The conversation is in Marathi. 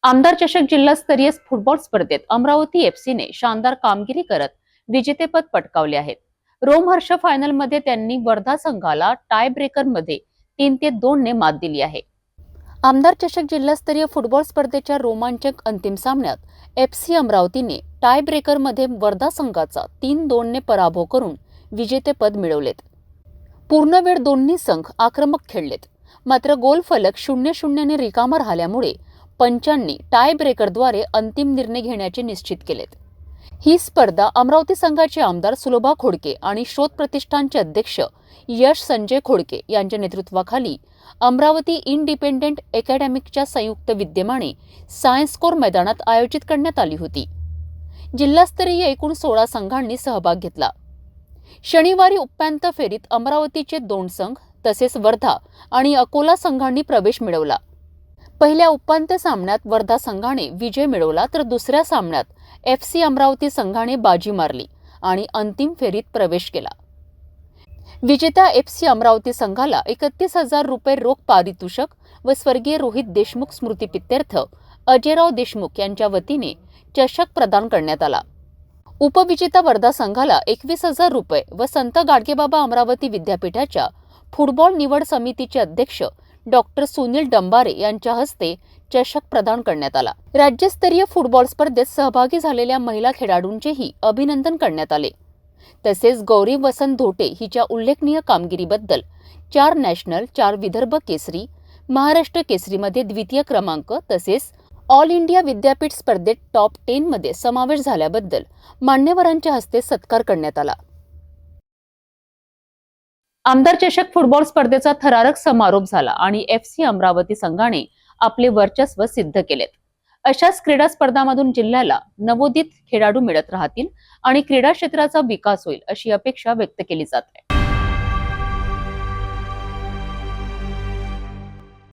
आमदार चषक जिल्हास्तरीय फुटबॉल स्पर्धेत अमरावती एफसीने शानदार कामगिरी करत विजेतेपद पटकावले आहे। रोमहर्ष फायनल मध्ये त्यांनी वर्धा संघाला टाय ब्रेकर मध्ये 3-2 ने मात दिली आहे। आमदार चषक जिल्हास्तरीय फुटबॉल स्पर्धेच्या रोमांचक अंतिम सामन्यात एफसी अमरावतीने टाय ब्रेकर मध्ये वर्धा संघाचा 3-2 ने पराभव करून विजेतेपद मिळवलेत। पूर्ण वेळ दोन्ही संघ आक्रमक खेळलेत, मात्र गोल फलक 0-0 ने रिकामा राहिल्यामुळे पंचांनी टाय ब्रेकरद्वारे अंतिम निर्णय घेण्याचे निश्चित केलेत। ही स्पर्धा अमरावती संघाचे आमदार सुलभा खोडके आणि शोध प्रतिष्ठानचे अध्यक्ष यश संजय खोडके यांच्या नेतृत्वाखाली अमरावती इंडिपेंडेंट अकॅडमिकच्या संयुक्त विद्यमाने सायन्स कोर मैदानात आयोजित करण्यात आली होती। जिल्हास्तरीय एकूण 16 संघांनी सहभाग घेतला। शनिवारी उपांत्य फेरीत अमरावतीचे 2 संघ तसेच वर्धा आणि अकोला संघांनी प्रवेश मिळवला। पहिल्या उपांत्य सामन्यात वर्धा संघाने विजय मिळवला, तर दुसऱ्या सामन्यात एफसी अमरावती संघाने बाजी मारली आणि अंतिम फेरीत प्रवेश केला। विजेत्या एफसी अमरावती संघाला 31,000 रुपये रोख पारितोषिक व स्वर्गीय रोहित देशमुख स्मृतिप्रित्यर्थ अजयराव देशमुख यांच्या वतीने चषक प्रदान करण्यात आला। उपविजेता वर्धा संघाला 21,000 रुपये व संत गाडगेबाबा अमरावती विद्यापीठाच्या फुटबॉल निवड समितीचे अध्यक्ष डॉक्टर सुनील डंबारे यांच्या हस्ते चषक प्रदान करण्यात आला। राज्यस्तरीय फुटबॉल स्पर्धेत सहभागी झालेल्या महिला खेळाडूंचेही अभिनंदन करण्यात आले। तसेच गौरी वसंत धोटे हिच्या उल्लेखनीय कामगिरीबद्दल 4 नॅशनल, 4 विदर्भ केसरी, महाराष्ट्र केसरीमध्ये द्वितीय क्रमांक तसेच ऑल इंडिया विद्यापीठ स्पर्धेत टॉप 10 मध्ये समावेश झाल्याबद्दल मान्यवरांच्या हस्ते सत्कार करण्यात आला। आमदार चषक फुटबॉल स्पर्धेचा थरारक समारोप झाला आणि एफसी अमरावती संघाने आपले वर्चस्व सिद्ध केलेत। अशाच क्रीडा स्पर्धांमधून जिल्ह्याला नवोदित खेळाडू मिळत राहतील आणि क्रीडा क्षेत्राचा विकास होईल अशी अपेक्षा व्यक्त केली जाते।